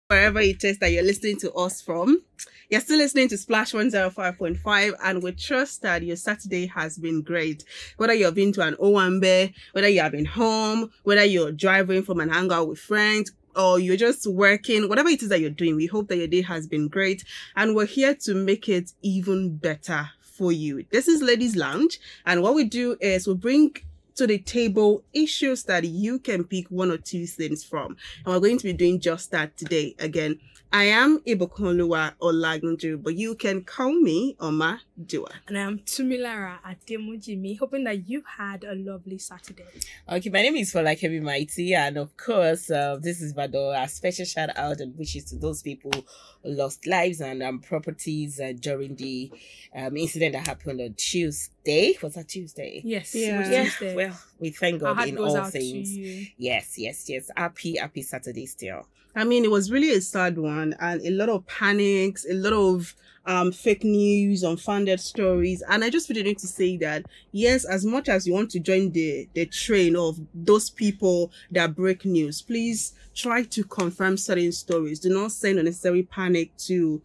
Wherever it is that you're listening to us from. You're still listening to Splash 105.5, and we trust that your Saturday has been great. Whether you've been to an Owambe, whether you have been home, whether you're driving from an hangout with friends, or you're just working, whatever it is that you're doing, we hope that your day has been great, and we're here to make it even better for you. This is Ladies Lounge, and what we do is we bring to the table issues that you can pick one or two things from, and we're going to be doing just that today. Again, I am Ibokunoluwa Olagunju, but you can call me Omajuwa. And I am Tumilara Ademujimi, hoping that you had a lovely Saturday. Okay, my name is Folakemi Mighty, and of course, this is Vado. A special shout out and wishes to those people who lost lives and properties during the incident that happened on Tuesday. Was that Tuesday? Yes. Yeah. Tuesday. Well, we thank God in all things. To Yes. Happy Saturday still. I mean, it was really a sad one, and a lot of panics, a lot of fake news, unfounded stories. And I just really need to say that, yes, as much as you want to join the train of those people that break news, please try to confirm certain stories. Do not send unnecessary panic to,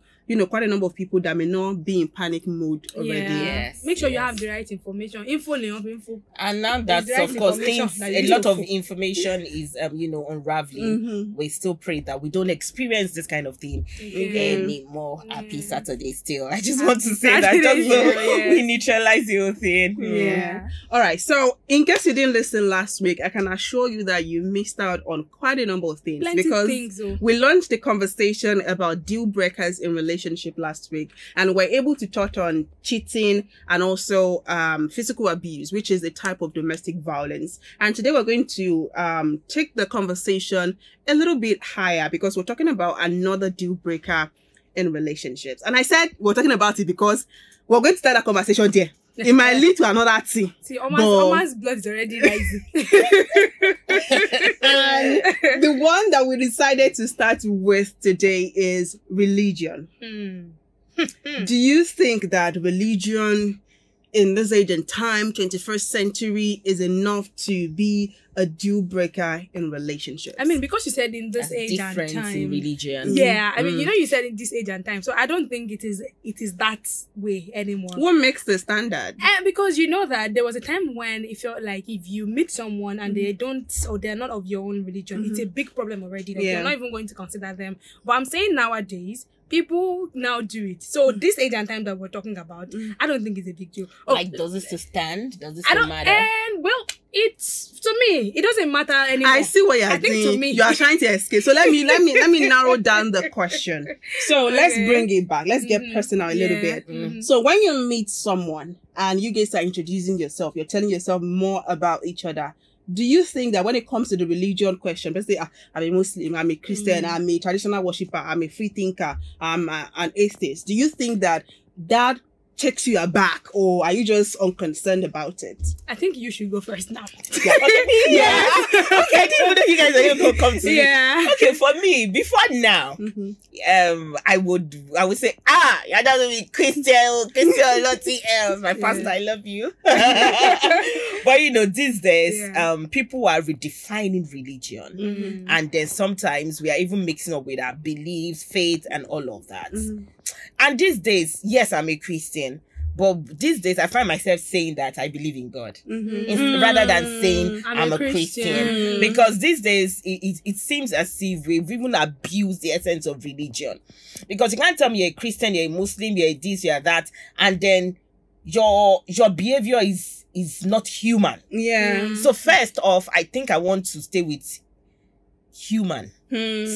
quite a number of people that may not be in panic mode already. Yes. Make sure you have the right information. Info. And now that, The right of course, information that a you lot need of to- information is, unraveling. We still pray that we don't experience this kind of thing anymore. Happy Saturday still. I just want to say that just so we neutralize the whole thing. Yeah. All right. So in case you didn't listen last week, I can assure you that you missed out on quite a number of things. Plenty because things, though. we launched the conversation about deal breakers in relationship last week, and we're able to touch on cheating and also physical abuse, which is a type of domestic violence. And today we're going to take the conversation a little bit higher, because we're talking about another deal breaker in relationships. And I said we're talking about it because we're going to start a conversation there. It might lead to another thing. See, Oma's blood is already rising. And the one that we decided to start with today is religion. Do you think that religion in this age and time, 21st century, is enough to be a deal breaker in relationships? I mean, because you said in this That's age and different time. in religion. Yeah, I mean, you said in this age and time. So I don't think it is that way anymore. What makes the standard? And because you know that there was a time when it felt like if you meet someone and they don't, or they're not of your own religion, it's a big problem already. Like, you're not even going to consider them. But I'm saying nowadays, people now do it. So this age and time that we're talking about, I don't think it's a big deal. Like, does it still stand? Does it I still don't, matter? and well, it's, to me, it doesn't matter anymore. I see what you're I think doing. to me, You are trying to escape. So let me narrow down the question. So let's bring it back. Let's get personal a little bit. So when you meet someone and you guys are introducing yourself, you're telling yourself more about each other, do you think that when it comes to the religion question, let's say I'm a Muslim, I'm a Christian, I'm a traditional worshiper, I'm a free thinker, I'm an atheist, do you think that takes you aback, or are you just unconcerned about it? I think you should go first now. Yeah. Okay, I didn't know you guys are going to come to me. Okay, for me, before now, I would say, you're not be Christian, nothing else. My pastor, I love you. But these days, people are redefining religion, and then sometimes we are even mixing up with our beliefs, faith, and all of that. And these days, yes, I'm a Christian, but these days I find myself saying that I believe in God, rather than saying I'm a Christian. Because these days it seems as if we've even abused the essence of religion. Because you can't tell me you're a Christian, you're a Muslim, you're this, you're that, and then your behavior is not human. So first off, I think I want to stay with human.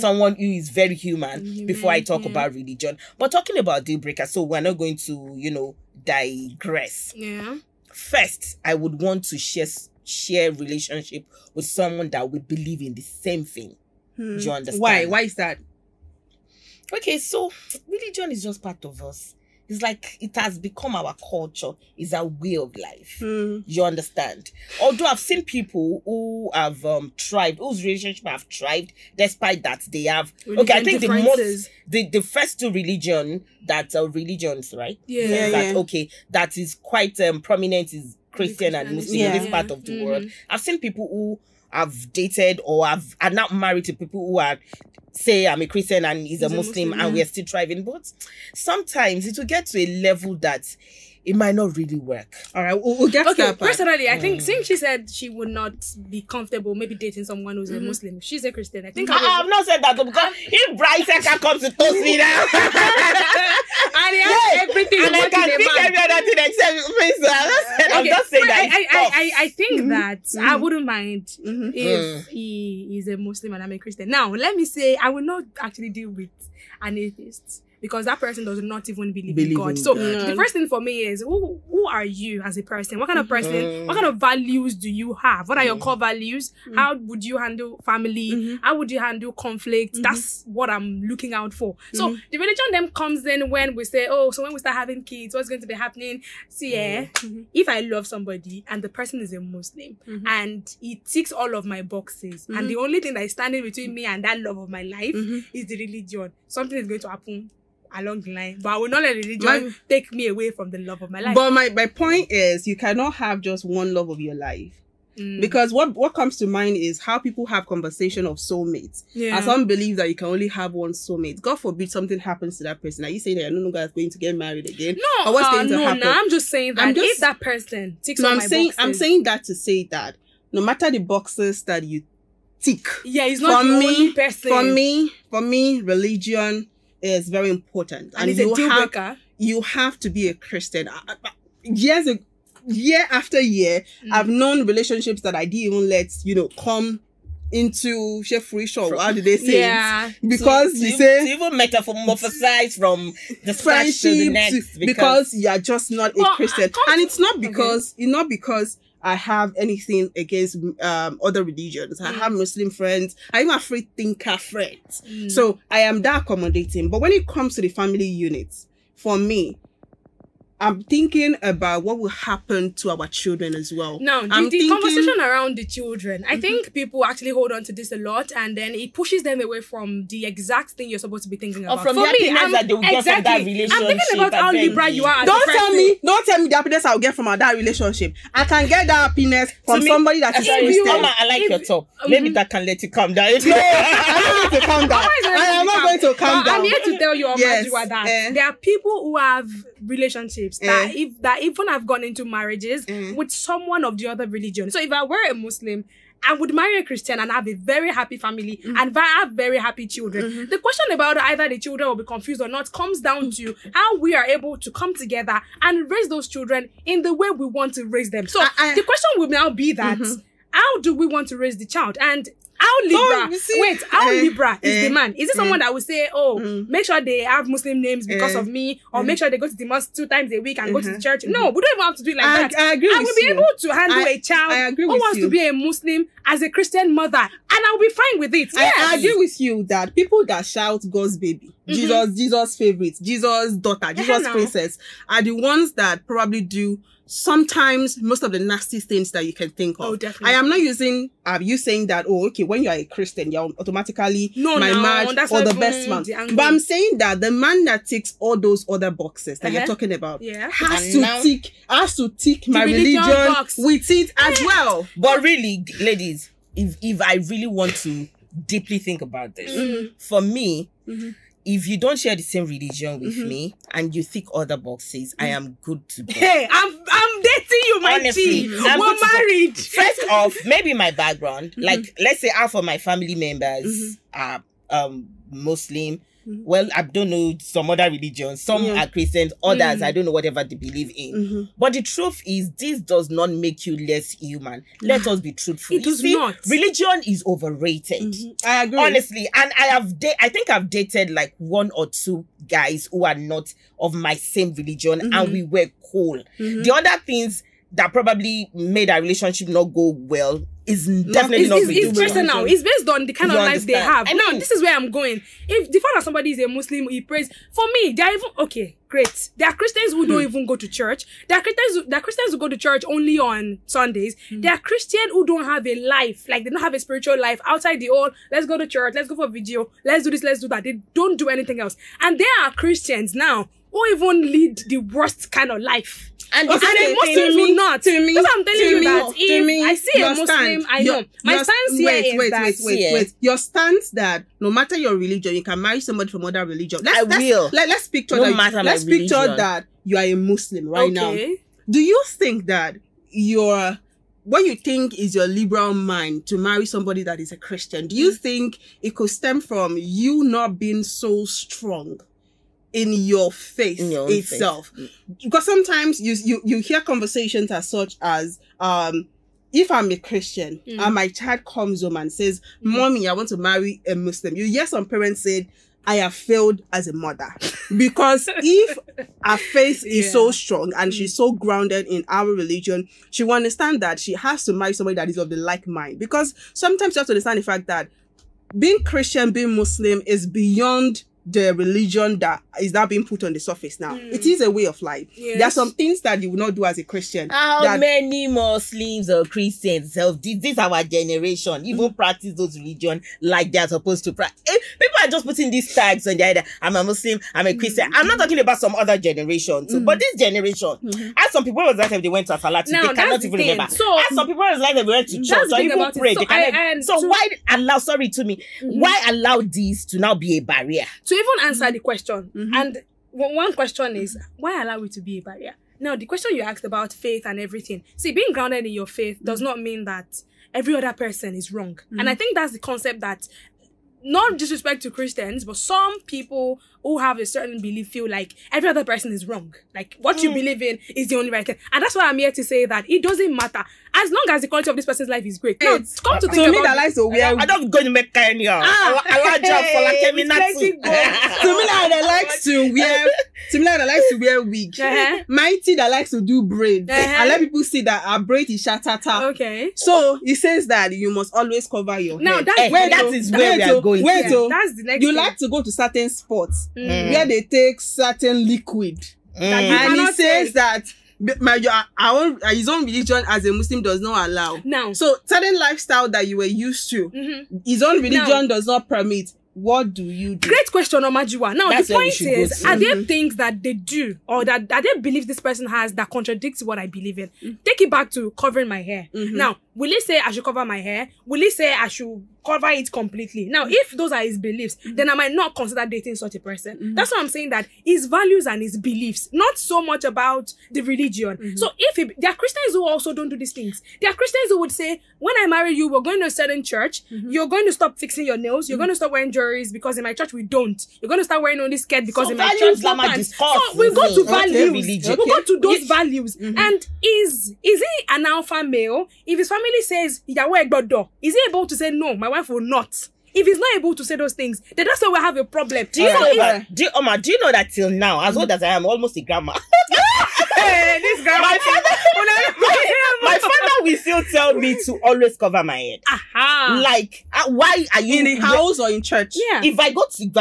Someone who is very human before I talk about religion. But talking about deal breaker, so we're not going to, digress. First, I would want to share relationship with someone that would believe in the same thing. Do you understand? Why is that? Okay, so religion is just part of us. It's like it has become our culture. It's our way of life. You understand? Although I've seen people who have thrived, whose relationship have thrived, despite that they have. Okay, I think the first two religions, right? Okay, that is quite prominent is Christian and Muslim in this part of the world. I've seen people who I've dated or are not married to people who are, say I'm a Christian and he's a Muslim, and we're still thriving. But sometimes it will get to a level that it might not really work. All right, we'll get to that part. Personally, I think since she said she would not be comfortable maybe dating someone who's a Muslim, she's a Christian. I think I have not said that, because if Bryce Eka comes to toast me now, and he has everything, and I can think every other thing except me, so I'm just saying that. I think that I wouldn't mind if he is a Muslim and I'm a Christian. Now, let me say, I will not actually deal with an atheist, because that person does not even believe in God. So the first thing for me is, who are you as a person? What kind of person, what kind of values do you have? What are your core values? How would you handle family? How would you handle conflict? That's what I'm looking out for. So the religion then comes in when we say, oh, so when we start having kids, what's going to be happening? See, if I love somebody and the person is a Muslim and he ticks all of my boxes, and the only thing that is standing between me and that love of my life is the religion, something is going to happen along the line, but I will not let religion take me away from the love of my life. But my point is, you cannot have just one love of your life, because what comes to mind is how people have conversation of soulmates. And some believe that you can only have one soulmate. God forbid something happens to that person. Are you saying that you're no longer going to get married again? No, or what's going to happen? No, I'm just saying that if that person ticks all my boxes. I'm saying that to say that no matter the boxes that you tick, he's not the only person. For me, religion is very important, and it's a deal breaker. You have to be a Christian. Year after year, I've known relationships that I didn't even let come into fruition. How do they say it? Because you say to even metamorphosize from the friendship to the next, because you are just not a Christian, and it's not because I have anything against other religions. I have Muslim friends. I even have free thinker friends. So I am that accommodating. But when it comes to the family units, for me, I'm thinking about what will happen to our children as well. Now, the conversation around the children, I think people actually hold on to this a lot, and then it pushes them away from the exact thing you're supposed to be thinking about. Or from the happiness that they will get from that relationship. I'm thinking about how liberal you are. Don't tell me the happiness I'll get from that relationship. I can get that happiness from somebody that is Christian. Mama, I like your top. Maybe that can let you calm down. No, I don't need to calm down. I am not going to calm down. I'm here to tell you, Omajuwa, that there are people who have relationships that even have gone into marriages with someone of the other religion. So if I were a Muslim, I would marry a Christian and have a very happy family and have very happy children. The question about either the children will be confused or not comes down to how we are able to come together and raise those children in the way we want to raise them. So the question will now be that how do we want to raise the child? And how Libra is the man? Is it someone that will say, make sure they have Muslim names because of me, or make sure they go to the mosque 2 times a week and go to the church? No, we don't even have to do it like that. I agree with you. I will be able to handle a child who wants to be a Muslim as a Christian mother, and I'll be fine with it. I agree with you that people that shout God's baby, Jesus favorite, Jesus daughter, Jesus princess, are the ones that probably do sometimes most of the nasty things that you can think of. Oh, definitely. I am not using you saying that, when you're a Christian, you're automatically my match or the best man. But I'm saying that the man that ticks all those other boxes that you're talking about has to tick my religion with it as well. But really, ladies, if I really want to deeply think about this, for me, if you don't share the same religion with me and you tick other boxes, I am good to go. Hey, I'm dating you, my G. We're married. First off, maybe my background, like let's say half of my family members are Muslim. Well, I don't know some other religions. Some are Christians, others I don't know whatever they believe in. But the truth is, this does not make you less human. Let us be truthful. It does not. Religion is overrated. I agree. Honestly, and I think I've dated like 1 or 2 guys who are not of my same religion, and we were cool. The other things that probably made our relationship not go well is definitely not religion. It's personal. It's based on the kind of life they have. Now, this is where I'm going. If the fact that somebody is a Muslim, he prays. For me, they are even great. There are Christians who don't even go to church. There are Christians who go to church only on Sundays. There are Christians who don't have a life, like they don't have a spiritual life outside the old. Let's go to church. Let's go for video. Let's do this. Let's do that. They don't do anything else. And there are Christians now who even lead the worst kind of life. And Muslims will not. To me, because I'm telling you that if me, I see a Muslim, I know. My stance here is that... Wait. Your stance that no matter your religion, you can marry somebody from other religion. Let's picture that you are a Muslim right now. Do you think that what you think is your liberal mind to marry somebody that is a Christian, do you think it could stem from you not being so strong in your faith itself? Because sometimes you hear conversations as such as, if I'm a Christian and my child comes home and says, Mommy, I want to marry a Muslim. You hear some parents say, I have failed as a mother. Because if her faith is so strong and she's so grounded in our religion, she will understand that she has to marry somebody that is of the like mind. Because sometimes you have to understand the fact that being Christian, being Muslim is beyond the religion that is now being put on the surface now. It is a way of life. There are some things that you will not do as a Christian. How many Muslims or Christians, this our generation, even practice those religions like they're supposed to practice? People are just putting these tags on the either, I'm a Muslim, I'm a Christian. I'm not talking about some other generation too, but this generation, as some people was like if they went to a salat, they cannot even remember. As some people was like they went to church or even pray, they cannot. So why allow, why allow this to now be a barrier? To even answer the question, and one question is, why allow it to be a barrier? Now, the question you asked about faith and everything. See, being grounded in your faith does not mean that every other person is wrong. And I think that's the concept that, not disrespect to Christians, but some people who have a certain belief feel like every other person is wrong. Like, what you believe in is the only right thing. And that's why I'm here to say that it doesn't matter. As long as the quality of this person's life is great. Now, come to think about... me that likes to wear... I'm not going to make Kenya. I like job Folakemi not to. To me that likes to wear... To me that likes to wear wig. Mighty that likes to do braid. And let people see that our braid is shatata. Okay. So, he says that you must always cover your head. That is where we are going. That's the next thing. Like to go to certain spots where they take certain liquid. And he says that his own religion as a Muslim does not allow. Now, so certain lifestyle that you were used to, his own religion does not permit. What do you do? Great question, Omajuwa. Now, the point is, are there things that they do or that they believe this person has that contradicts what I believe in? Take it back to covering my hair. Now, will he say I should cover my hair? Will he say I should cover it completely? Now, if those are his beliefs, then I might not consider dating such a person. That's why I'm saying that his values and his beliefs, not so much about the religion. So there are Christians who also don't do these things. There are Christians who would say, when I marry you, we're going to a certain church. You're going to stop fixing your nails. You're going to stop wearing jewelries because in my church we don't. You're going to start wearing only skirt because in my church we so we go to values. We go to those values. And is he an alpha male? If his family says, is he able to say, no, my wife will not? If he's not able to say those things, then that's why we have a problem. Do you know that till now, as old as I am, almost a grandma. This grandma. My father will still tell me to always cover my head. Like, why are you in the house or in church? Yeah. If I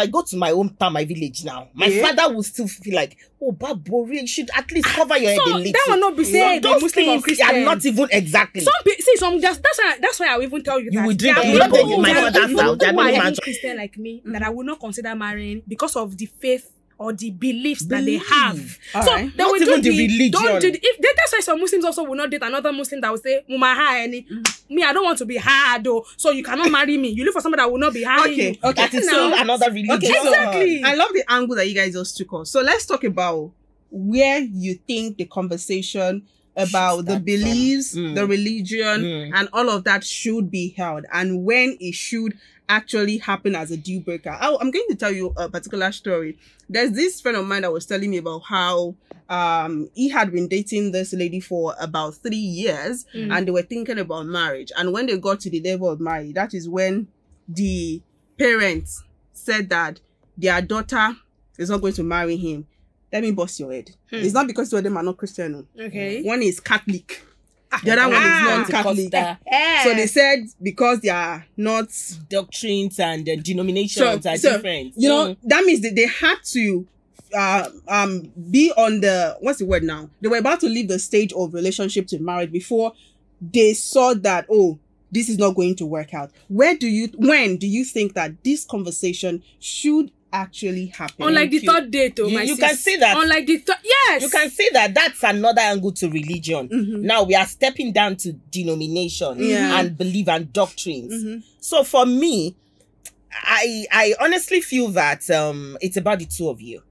go to my hometown, my village now, my father will still feel like, oh, Babori, you should at least cover your head a little. That will not be said. Those Muslim or Christian are not even exactly. That's why I will even tell you you that will drink. You not take my father's out. There are Christian like me that I will not consider marrying because of the faith or the beliefs that they have. So right. they not will even do the religion. That's why some Muslims also will not date another Muslim that will say, me, I don't want to be hard though, so you cannot marry me. You look for somebody that will not be hard. Okay. That is still another religion. Okay, exactly. I love the angle that you guys just took on. So let's talk about where you think the conversation about the beliefs, the religion, and all of that should be held, and when it should actually happen as a deal breaker. I'm going to tell you a particular story. There's this friend of mine that was telling me about how he had been dating this lady for about 3 years, and they were thinking about marriage. And when they got to the level of marriage, that is when the parents said that their daughter is not going to marry him. Let me bust your head. It's not because two of them are not Christian. Okay. One is Catholic. The other one is non-Catholic. So they said because they are not... Doctrines and denominations are different. You know, that means that they had to be on the... What's the word now? They were about to leave the stage of relationship to marriage before they saw that, oh, this is not going to work out. When do you think that this conversation should actually happen. Unlike the third date, you can see that. Unlike the third, yes. You can see that that's another angle to religion. Now we are stepping down to denomination and belief and doctrines. So for me, I honestly feel that it's about the two of you.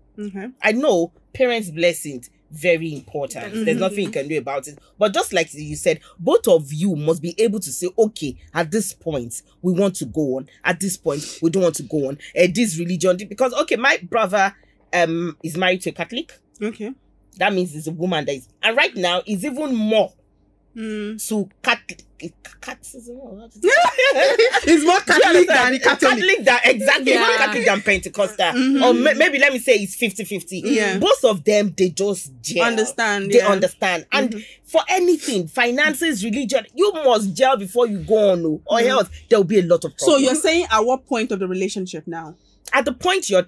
I know parents' blessings very important. There's nothing you can do about it. But just like you said, both of you must be able to say, okay, at this point, we want to go on. At this point, we don't want to go on. This religion, because, okay, my brother is married to a Catholic. Okay. That means he's a woman that is, and right now, he's even more to Catholic. It's more Catholic than Catholic. Exactly. More Catholic than Pentecostal. Or maybe let me say it's 50-50. Yeah. Both of them, they just gel. They understand. And for anything, finances, religion, you must gel before you go on, or else there will be a lot of problems. So you're saying at what point of the relationship now? At the point you're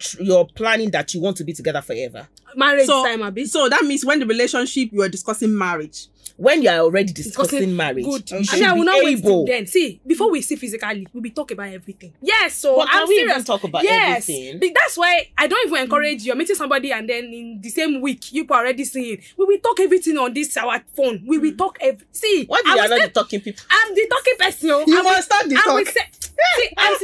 planning that you want to be together forever. Marriage time, Abi. So that means when the relationship, you are discussing marriage. When you are already discussing marriage, good. You should be able. Then see, before we see physically, we'll be talking about everything. Yes, so but I'm we serious. even talk about everything. That's why I don't even encourage you. You're meeting somebody and then in the same week you are already seeing. We will talk everything on this our phone. We will talk see. What do you are not the talking people? I'm the talking person. You must start the talk. I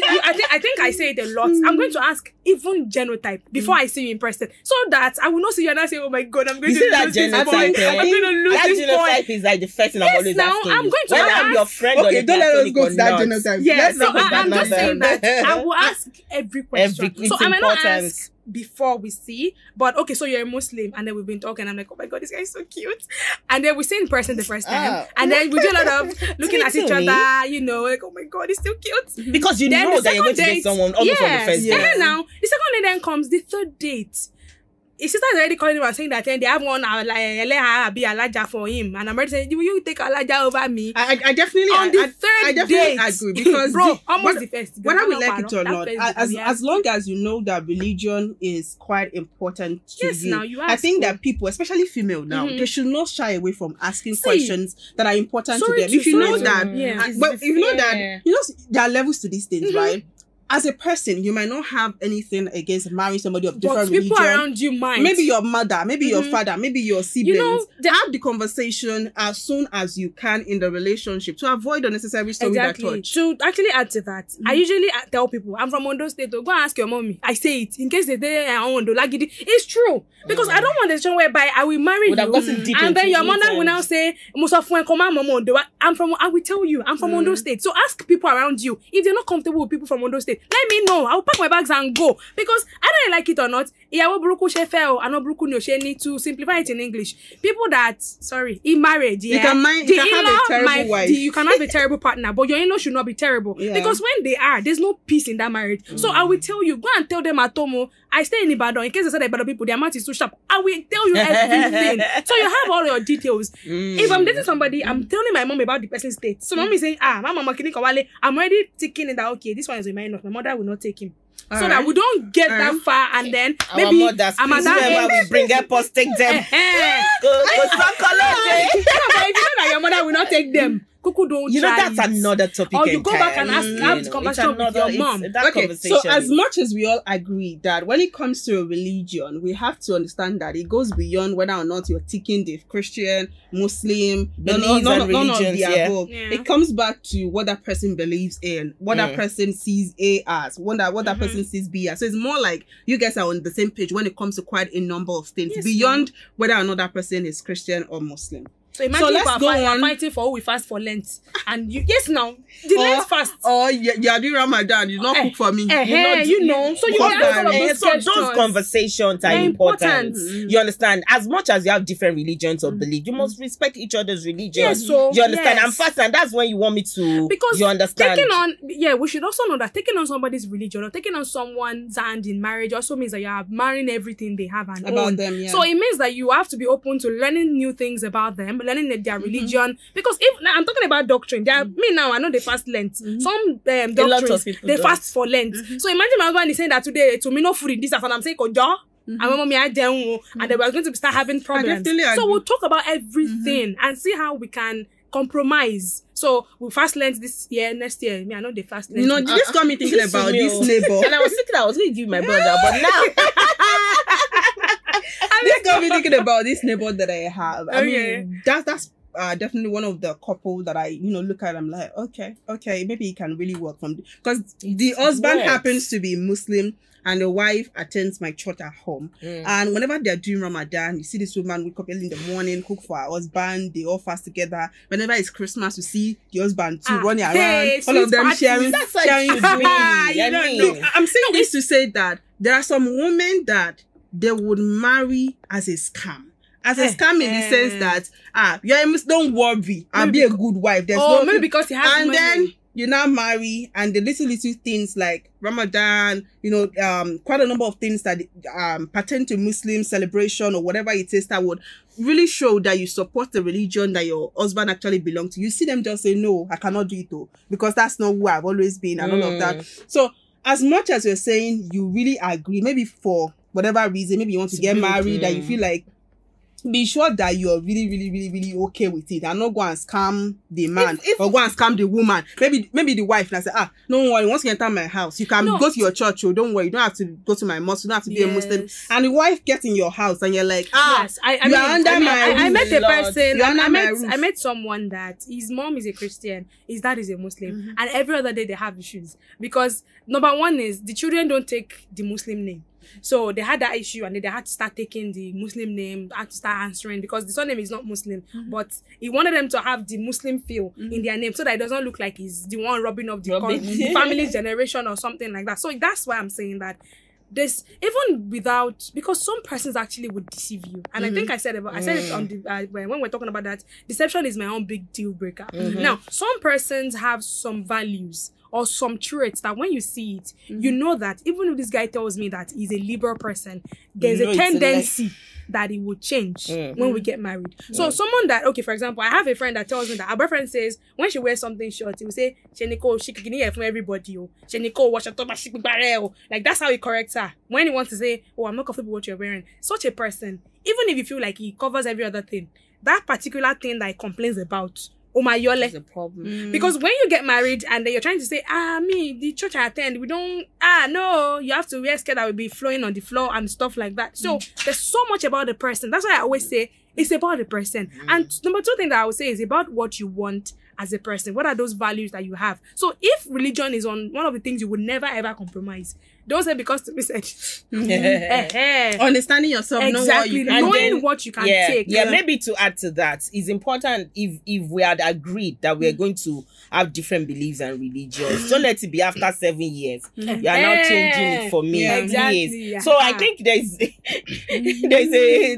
think I say it a lot. I'm going to ask even genotype before I see you in person, so that I will not see you and I say, "Oh my God, I'm going to lose this boy. I'm going to lose this boy." That genotype is like the first thing I'm always asking. I'm going to whether ask. I'm your friend Okay, or don't let us go to that genotype. Yes, so I'm just saying that I will ask every question. So I might not ask before we see, but okay, so you're a Muslim, and then we've been talking. I'm like, oh my God, this guy is so cute, and then we see in person the first time, and then we do a lot of looking at each other, you know, like, oh my God, he's still cute, because you know that you're going to get someone almost on the first date. And then now the second day then comes the third date. His sister is already calling him and saying that they have one like be Alaja for him, and I'm already saying, will you take Alaja over me? I definitely on the third date. Agree, because bro, almost the first. Whether we like it or not, as long as you know that religion is quite important to you. Now you ask. I think that people, especially female now, they should not shy away from asking questions that are important to them. If you know that, but if you know that, you know there are levels to these things, right? As a person, you might not have anything against marrying somebody of different religion. People around you might. Maybe your mother, maybe your father, maybe your siblings. You know, have the conversation as soon as you can in the relationship to avoid unnecessary story that touch. To actually add to that, I usually tell people, I'm from Ondo State, go and ask your mommy. I say it in case they say Ondo Lagidi. It's true. Because I don't want the situation whereby I will marry you and then your mother will now say, I will tell you, I'm from Ondo State. So ask people around you if they're not comfortable with people from Ondo State. Let me know. I'll pack my bags and go. Because I don't like it or not. To simplify it in English. People that, in marriage, you can have a terrible wife. You can have a terrible partner, but your in-law should not be terrible. Yeah. Because when they are, there's no peace in that marriage. So I will tell you, go and tell them at Tomo, I stay in Ibadan. In case they say Ibadan people, their mouth is too sharp. I will tell you everything. So you have all your details. If I'm dating somebody, I'm telling my mom about the person's state. So mommy is saying, my mama Kawale, I'm already thinking that, okay, this one is a minor. My mother will not take him. So that we don't get that far, and then maybe I'm at that we bring her post take them. Go some color. If you know that your mother will not take them, Kuku don't. You know that's another topic. Or you go back and have the conversation with your mom. Okay, so as much as we all agree that when it comes to a religion, we have to understand that it goes beyond whether or not you're ticking the Christian, Muslim, none of the above. It comes back to what that person believes in, what that person sees A as, what that person sees B as. So it's more like you guys are on the same page when it comes to quite a number of things beyond whether or not that person is Christian or Muslim. So imagine let's go on fighting for who we fast for Lent, and you the Lent fast. Oh, you're doing Ramadan. You not cook for me. So you have so those conversations are important. You understand? As much as you have different religions or beliefs, you must respect each other's religion. Yes, so you understand? I'm fast, and that's when you want me to. Because you understand? We should also know that taking on somebody's religion or taking on someone's hand in marriage also means that you are marrying everything they have and about own. them. Yeah. So it means that you have to be open to learning new things about them, learning their religion. Because if now I'm talking about doctrine, me now I know they fast Lent. Some doctrines they fast for Lent. So imagine my husband is saying that today to me no food in this and I'm saying kojo. And my mommy and they were going to start having problems. So we'll talk about everything and see how we can compromise. So we fast learned this year, next year. Me, I know they fast learned. No, this got me thinking about this neighbor. And I was thinking I was going to give my brother, but now this got me thinking about this neighbor that I have. I mean, that's definitely one of the couple that I look at. I'm like, okay, maybe it can really work from because the husband happens to be Muslim. And the wife attends my church at home. And whenever they're doing Ramadan, you see this woman wake up early in the morning, cook for her husband, they all fast together. Whenever it's Christmas, you see the husband too running around, all of them sharing. That's sharing food. Look, I'm saying this to say that there are some women that they would marry as a scam. As a scam in the sense that, you're a Muslim, don't worry, I'll be a good wife. There's maybe because he has money. Then you now marry, and the little things like Ramadan, quite a number of things that pertain to Muslim celebration or whatever it is that would really show that you support the religion that your husband actually belongs to. You see them just say, no, I cannot do it though, because that's not who I've always been and all of that. So as much as you're saying you really agree, maybe for whatever reason, maybe you want to get married, that you feel like, be sure that you're really, really, really, really okay with it, and not go and scam the man or go and scam the woman. Maybe the wife and say, don't worry, once you enter my house, you can go to your church. Oh, don't worry, you don't have to go to my mosque. You don't have to be a Muslim. And the wife gets in your house, and you're like, I met a person. I met someone that his mom is a Christian, his dad is a Muslim, and every other day they have issues because number one is the children don't take the Muslim name. So they had that issue, and they had to start taking the Muslim name, had to start answering because the surname is not Muslim, but he wanted them to have the Muslim feel in their name so that it doesn't look like he's the one robbing off the family's generation or something like that. So that's why I'm saying that this, even without, because some persons actually would deceive you, and I think I said it on the when we're talking about that, deception is my own big deal breaker. Now, some persons have some values or some traits that when you see it, you know that even if this guy tells me that he's a liberal person, there's a tendency that it would change when we get married. So someone that, okay, for example, I have a friend that tells me that her boyfriend says when she wears something short, he will say, Sheniko, she can hear from everybody. Sheniko, watch your top, like that's how he corrects her. When he wants to say, oh, I'm not comfortable with what you're wearing. Such a person, even if you feel like he covers every other thing, that particular thing that he complains about, Omajuwa is a problem. Because when you get married and then you're trying to say, me, the church I attend, we don't, no, you have to wear skirt that will be flowing on the floor and stuff like that. So there's so much about the person. That's why I always say it's about the person. And number two thing that I would say is about what you want as a person. What are those values that you have? So if religion is on one of the things you would never ever compromise, don't say because to be said. Understanding yourself, exactly, knowing what you can take. Yeah, maybe to add to that, it's important if we had agreed that we're going to have different beliefs and religions. Don't let it be after 7 years. You are now changing it for me. Exactly. So I think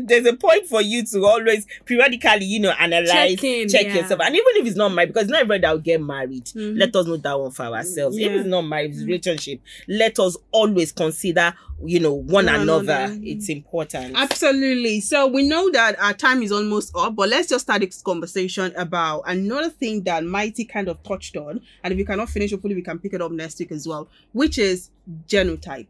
there's a point for you to always periodically, analyze, check yourself. And even if it's not married, because not everybody that will get married, let us know that one for ourselves. If it's not married, it's relationship, let us always consider, one another. It's important. Absolutely. So we know that our time is almost up, but let's just start this conversation about another thing that Mighty kind of touched on. And if we cannot finish, hopefully we can pick it up next week as well, which is genotype.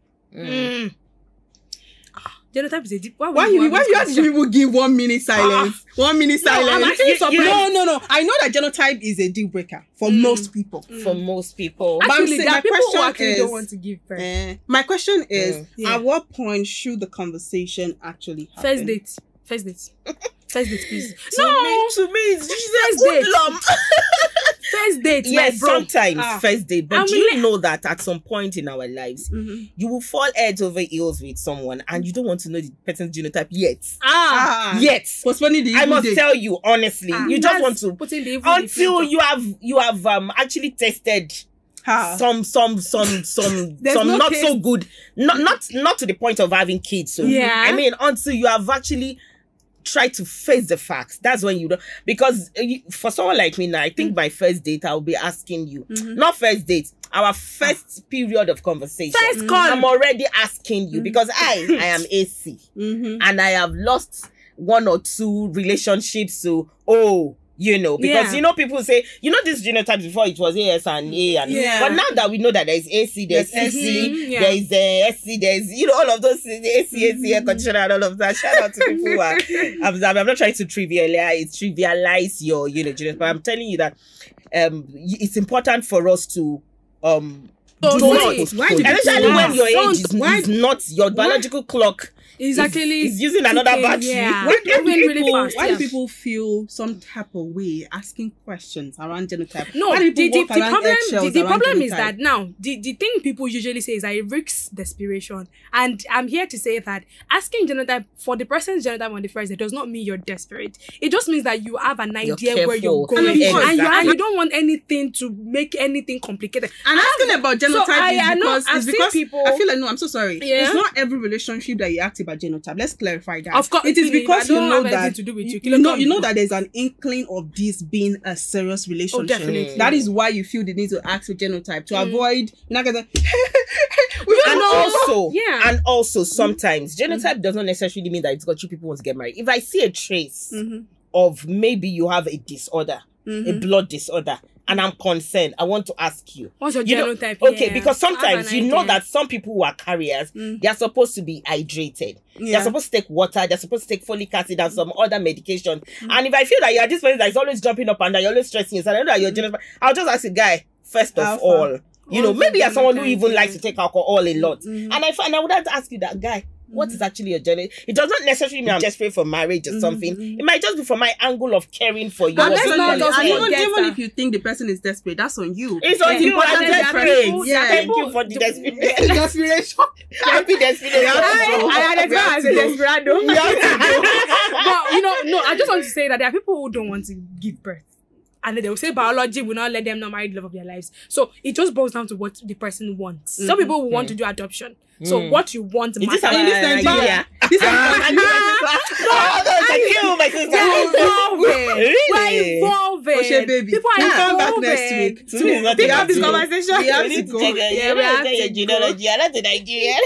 Genotype is a deep. Why you have to people give 1 minute silence? 1 minute silence. I'm actually surprised. No. I know that genotype is a deal breaker for most people. For most people. Actually, there are people who actually don't want to give birth. My question is, at what point should the conversation actually happen? First date. First date, please. To me, she's a hoodlum. First date, yes, sometimes first date. But do you know that at some point in our lives, you will fall head over heels with someone, and you don't want to know the person's genotype yet. Yet. I must tell you honestly, you just want to until you have actually tested some not so good, not to the point of having kids. So I mean, until you have actually try to face the facts. That's when you don't, because for someone like me now, I think my first date I'll be asking you, not first date, our first period of conversation. First call. I'm already asking you because I am AC and I have lost 1 or 2 relationships. So You know, because you know people say, you know, this genotype before it was AS and A and but now that we know that there's AC, there's SC, there's SC, there's all of those AC, air conditioner and all of that. Shout out to people who are I'm not trying to trivialize your genotype, but I'm telling you that it's important for us to especially when your age is not your biological clock. Is using another battery. Why do people feel some type of way asking questions around genotype? No, the problem is that now the thing people usually say is that it risks desperation, and I'm here to say that asking genotype for the person's genotype on the first day does not mean you're desperate. It just means that you have an idea where you're going, and you don't want anything to make anything complicated. And asking about genotype is because people. I feel like I'm so sorry. It's not every relationship that you ask about genotype. Let's clarify that. Of course, it is because you know that to do with you know that there's an inkling of this being a serious relationship. Oh, definitely. That is why you feel the need to ask for genotype to avoid. You're not gonna. And also sometimes genotype does not necessarily mean that it's got you people want to get married. If I see a trace of maybe you have a disorder, a blood disorder, and I'm concerned, I want to ask you. What's your genotype? Because sometimes you know that some people who are carriers, they are supposed to be hydrated. They're supposed to take water. They're supposed to take folic acid and some other medication. And if I feel that you're this person that is always jumping up and down, you're always stressing yourself, I know that you're genotype, I'll just ask a guy, first of all, maybe you're someone who even likes to take alcohol a lot. And I would have to ask you that, guy, what is actually your journey? It does not necessarily mean I'm desperate for marriage or something. It might just be from my angle of caring for you. But even if you think the person is desperate, that's on you. It's on you. I'm desperate. Thank you for the desperation. Desperation. Happy desperation. I identify as a desperado. But I just want to say that there are people who don't want to give birth. And they will say biology will not let them not marry the love of their lives. So it just boils down to what the person wants. Some people will want to do adoption. So what you want matters. Is this in Nigeria? Thank you, my sister. We're evolving. People are come back next week. Pick up this conversation. We have to go. Yeah, we have to go. I love the Nigeria.